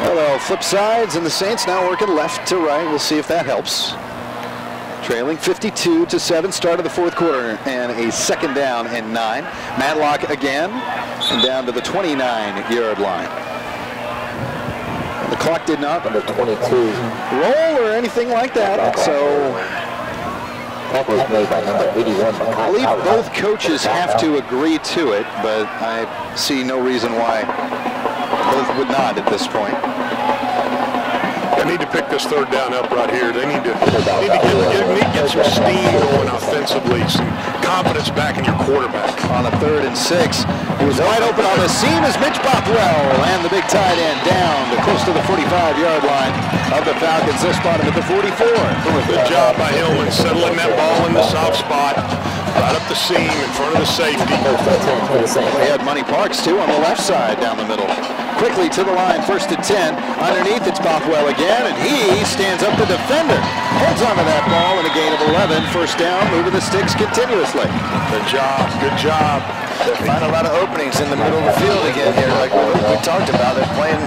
Well, they'll flip sides, and the Saints now working left to right. We'll see if that helps. Trailing 52-7, start of the fourth quarter, and a second down and 9. Matlock again, and down to the 29-yard line. The clock did not Number 22. roll or anything like that, so That was made by number 81. I believe both coaches have to agree to it, but I see no reason why both would not at this point. They need to pick this third down up right here. They need to get some steam going offensively, some confidence back in your quarterback. On a 3rd and 6, he was wide open on the seam as Mitch Bothwell and the big tight end down to close to the 45-yard line of the Falcons. They'll spot him at the 44. Good job by Hillman, settling that ball in the soft spot, right up the seam in front of the safety. They had Money Parks, too, on the left side down the middle. Quickly to the line, 1st and 10. Underneath, it's Bothwell again, and he stands up the defender. Holds onto that ball and a gain of 11. First down, moving the sticks continuously. Good job, good job. They find a lot of openings in the middle of the field again here, like we talked about. They're playing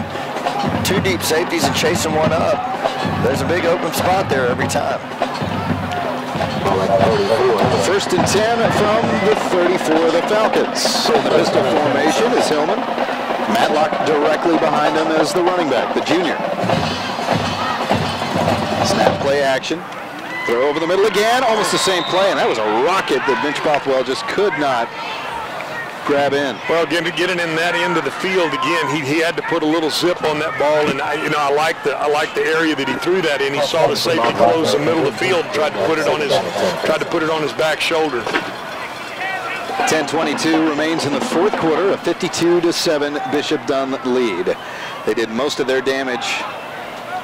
2 deep safeties and chasing one up. There's a big open spot there every time. 1st and 10 from the 34 of the Falcons. In the pistol formation is Hillman. Matlock directly behind him as the running back, the junior. Snap, play action. Throw over the middle again, almost the same play, and that was a rocket that Mitch Bothwell just could not grab in. Well, getting in that end of the field again, he had to put a little zip on that ball, and I like the area that he threw that in. He saw the safety close the middle of the field, tried to put it on his back shoulder. 10:22 remains in the fourth quarter, a 52-7 Bishop Dunne lead. They did most of their damage,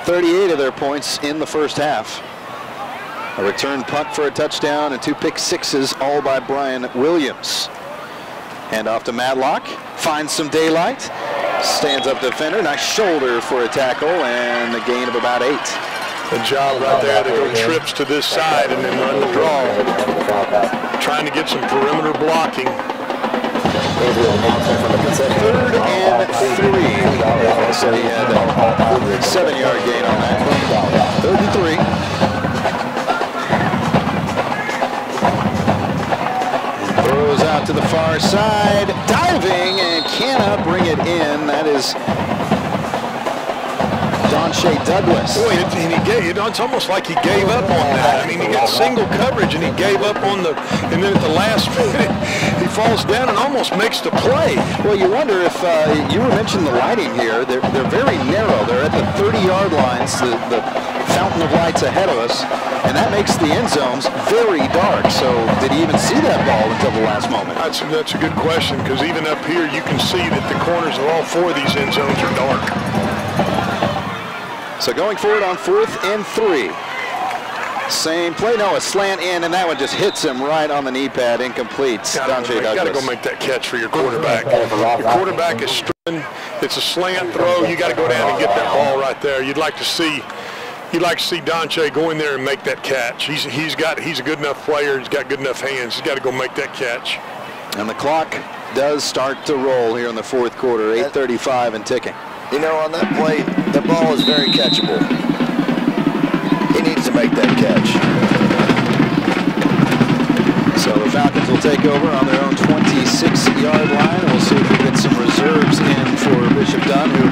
38 of their points in the first half. A return punt for a touchdown and 2 pick sixes, all by Brian Williams. Hand off to Matlock, finds some daylight, stands up defender, nice shoulder for a tackle, and a gain of about 8. Good job right there. They go trips to this side and then run the draw. Trying to get some perimeter blocking. 3rd and 3. So he had a 7-yard gain on that. 3rd and 3. And throws out to the far side, diving and cannot bring it in. That is Shea Douglas. Boy, it's almost like he gave up on that. I mean, he got single coverage and he gave up on and then at the last minute, he falls down and almost makes the play. Well, you wonder if, you were mentioning the lighting here, they're very narrow. They're at the 30-yard lines, the fountain of lights ahead of us, and that makes the end zones very dark. So did he even see that ball until the last moment? That's a good question, because even up here, you can see that the corners of all 4 of these end zones are dark. So going forward on 4th and 3. Same play, no, a slant in, and that one just hits him right on the knee pad, incomplete. You got to go make that catch for your quarterback. Your quarterback is stripping. It's a slant throw. You got to go down and get that ball right there. You'd like to see Donche go in there and make that catch. He's a good enough player. He's got good enough hands. He's got to go make that catch. And the clock does start to roll here in the fourth quarter. 8:35 and ticking. You know, on that play, the ball is very catchable. He needs to make that catch. So the Falcons will take over on their own 26-yard line. We'll see if we get some reserves in for Bishop Dunne, who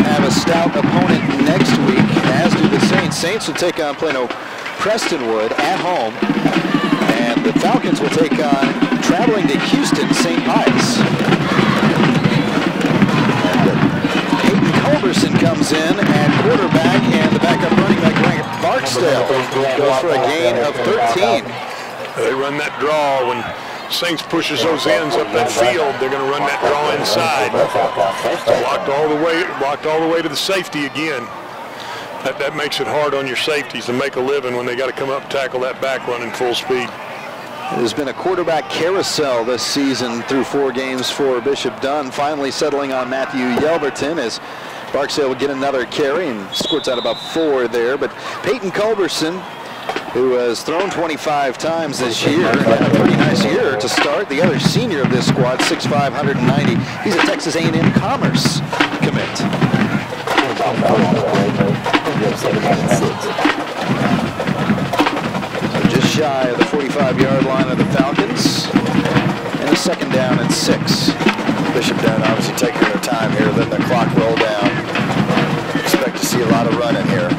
have a stout opponent next week, as do the Saints. Saints will take on Plano Prestonwood at home, and the Falcons will take on, traveling to Houston, St. Pius. Culberson comes in at quarterback, and the backup running back, Grant Barksdale, goes for a gain of 13. They run that draw when Saints pushes those ends up that field. They're going to run that draw inside. Blocked all the way to the safety again. That makes it hard on your safeties to make a living when they got to come up and tackle that back running full speed. There's been a quarterback carousel this season through 4 games for Bishop Dunne, finally settling on Matthew Yelverton as Barksdale will get another carry and squirts out about 4 there. But Peyton Culberson, who has thrown 25 times this year, had a pretty nice year to start. The other senior of this squad, 6'5", 190. He's a Texas A&M Commerce commit. Just shy of the 45-yard line of the Falcons. And a second down and 6. Bishop Dunne obviously taking their time here, letting the clock roll down. Expect to see a lot of running here.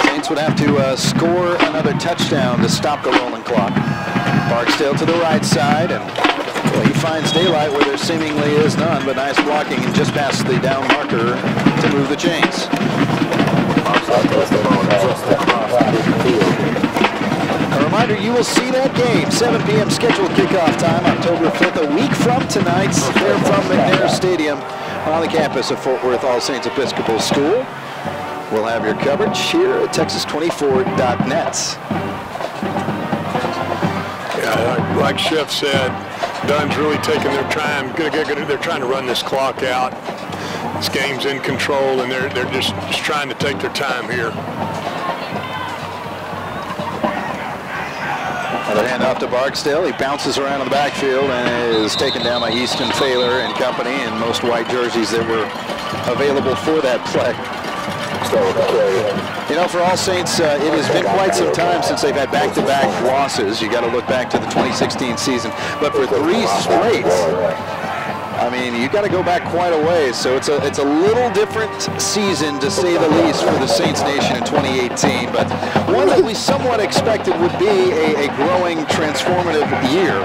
Saints would have to score another touchdown to stop the rolling clock. Barksdale to the right side, and well, he finds daylight where there seemingly is none, but nice blocking and just past the down marker to move the chains. A reminder, you will see that game, 7 p.m. scheduled kickoff time, October 5th, a week from tonight. They're from McNair Stadium on the campus of Fort Worth All Saints Episcopal School. We'll have your coverage here at Texas24.net. Yeah, like Chef said, Dunne's really taking their time. They're trying to run this clock out. This game's in control, and they're just trying to take their time here. Another hand off to Barksdale. He bounces around in the backfield and is taken down by Easton Thaler and company in most white jerseys that were available for that play. You know, for All Saints, it has been quite some time since they've had back-to-back losses. You got to look back to the 2016 season. But for 3 straight, I mean, you got to go back quite a ways. So it's a little different season, to say the least, for the Saints Nation in 2018. But one that we somewhat expected would be a growing, transformative year,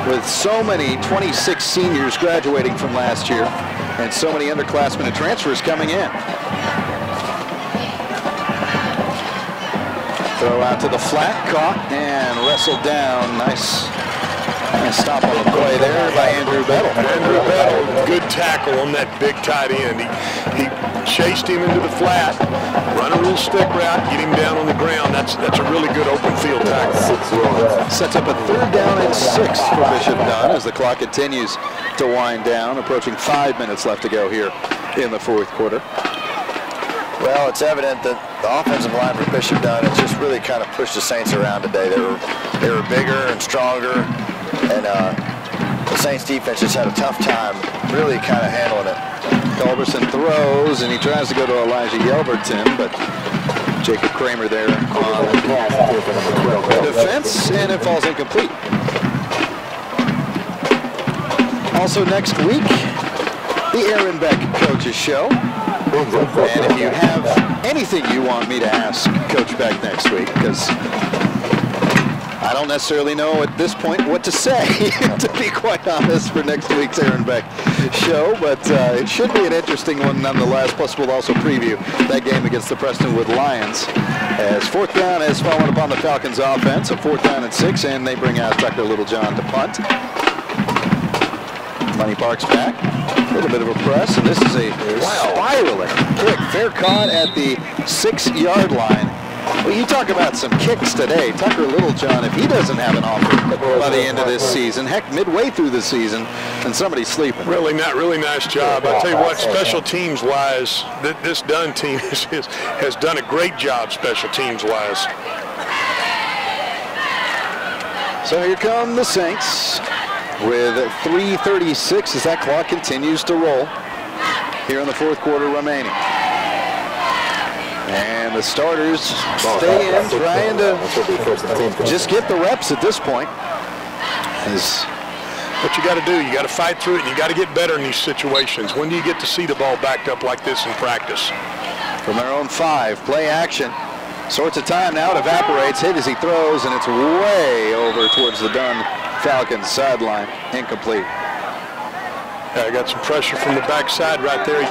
with so many 26 seniors graduating from last year and so many underclassmen and transfers coming in. Throw out to the flat, caught and wrestled down. Nice stop on the play there by Andrew Bettle. Andrew Bettle, good tackle on that big tight end. He chased him into the flat, run a little stick route, get him down on the ground. That's a really good open field tackle. Sets up a 3rd down and 6 for Bishop Dunne as the clock continues to wind down, approaching 5 minutes left to go here in the 4th quarter. Well, it's evident that the offensive line for Bishop Dunne has just really kind of pushed the Saints around today. They were bigger and stronger, and the Saints defense just had a tough time really kind of handling it. Culberson throws, and he tries to go to Elijah Yelverton, but Jacob Kramer there on the defense, and it falls incomplete. Also next week, the Aaron Beck Coaches Show. And if you have anything you want me to ask Coach Beck next week, because I don't necessarily know at this point what to say, to be quite honest, for next week's Aaron Beck show, but it should be an interesting one nonetheless. Plus, we'll also preview that game against the Prestonwood Lions, as 4th down has fallen upon the Falcons offense, a 4th down and 6, and they bring out Tucker Littlejohn to punt. Money Parks back. A little bit of a press, and this is a spiraling kick. Fair caught at the 6-yard line. Well, you talk about some kicks today. Tucker Littlejohn, if he doesn't have an offer by the end of this season, heck, midway through the season, and somebody's sleeping. Really nice job. I'll tell you what, special teams-wise, this Dunne team has done a great job special teams-wise. So here come the Saints with 3:36 as that clock continues to roll here in the 4th quarter remaining. And the starters stay in, trying to just get the reps at this point. What you got to do, you got to fight through it, and you got to get better in these situations. When do you get to see the ball backed up like this in practice? From their own 5, play action. Sorts of time now, it evaporates, hit as he throws, and it's way over towards the Dunne Falcons sideline, incomplete. I got some pressure from the backside right there.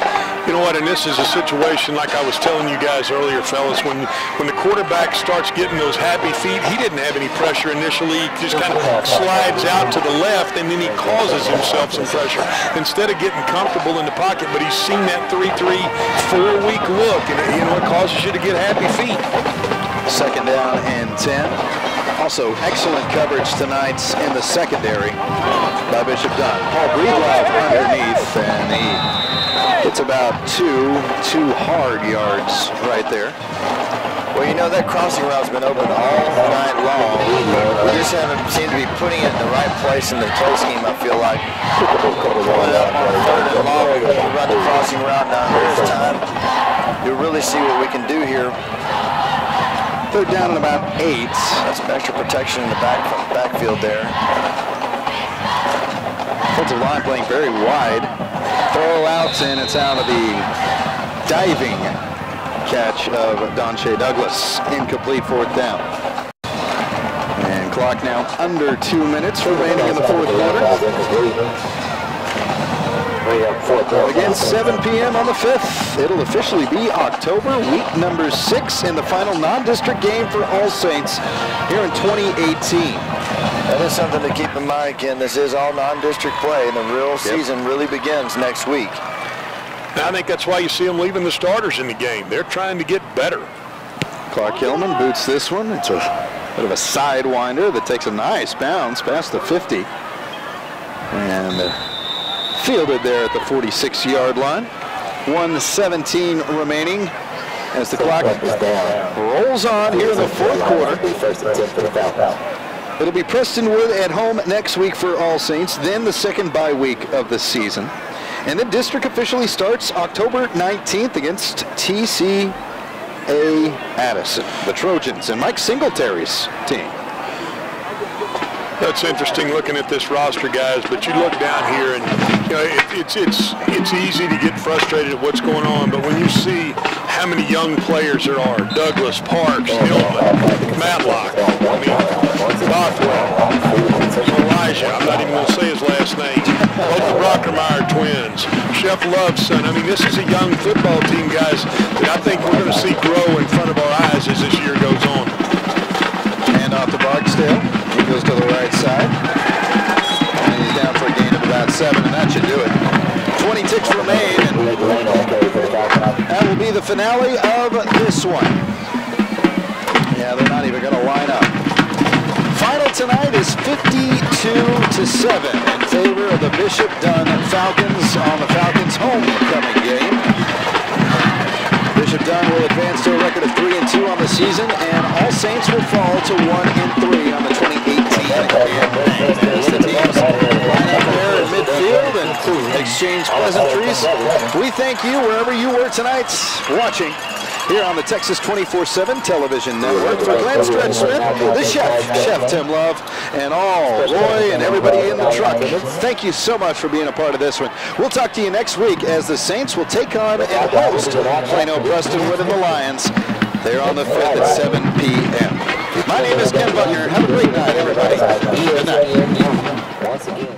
You know what, and this is a situation like I was telling you guys earlier, fellas, when the quarterback starts getting those happy feet, he didn't have any pressure initially. He just kind of slides out to the left, and then he causes himself some pressure instead of getting comfortable in the pocket, but he's seen that 3-3, 4-week look, and you know, it causes you to get happy feet. 2nd down and 10. Also, excellent coverage tonight in the secondary by Bishop Dunne. Paul Breedlove underneath, and he hits about two hard yards right there. Well, you know, that crossing route's been open all night long. We just haven't seemed to be putting it in the right place in the play scheme, I feel like. Pull it up on 3rd and long, run the crossing route, now here's time. you'll really see what we can do here. Third down and about 8. That's some extra protection in the backfield there. Offensive line playing very wide. Throw out, and it's out of the diving catch of Donche Douglas. Incomplete, fourth down. And clock now under 2 minutes remaining in the fourth quarter. Again, 7 p.m. on the 5th. It'll officially be October, week number 6, in the final non-district game for All Saints here in 2018. That is something to keep in mind, Ken. This is all non-district play, and the real season really begins next week. I think that's why you see them leaving the starters in the game. They're trying to get better. Clark Hillman boots this one. It's a bit of a sidewinder that takes a nice bounce past the 50. And fielded there at the 46-yard line. 1:17 remaining as the clock rolls on here in the fourth quarter. It'll be Prestonwood at home next week for All Saints, then the second bye week of the season. And the district officially starts October 19th against TCA Addison, the Trojans, and Mike Singletary's team. That's interesting looking at this roster, guys, but you look down here and you know, it's easy to get frustrated at what's going on, but when you see how many young players there are, Douglas, Parks, Hillman, Matlock, I mean, Bothwell, Elijah, I'm not even going to say his last name, both the Brockermeyer twins, Chef Love's son. I mean, this is a young football team, guys, that I think we're going to see grow in front of our eyes as this year goes on. Hand off to Barksdale. He goes to the right side. And he's down for a gain of about 7, and that should do it. 20 ticks remain, and that will be the finale of this one. Yeah, they're not even going to line up. Final tonight is 52-7 in favor of the Bishop Dunne Falcons on the Falcons' homecoming game. Bishop Dunne will advance to a record of 3-2 on the season, and All Saints will fall to 1-3 on the 2018 campaign. As the teams line up there in midfield and exchange pleasantries, we thank you wherever you were tonight watching here on the Texas 24/7 television network. For Glenn Stretch Smith, the Chef Tim Love, and all Roy and everybody in the truck, thank you so much for being a part of this one. We'll talk to you next week as the Saints will take on and host Plano Prestonwood and the Lions. They're on the 5th at 7 p.m. My name is Ken Butler. Have a great night, everybody. Good night.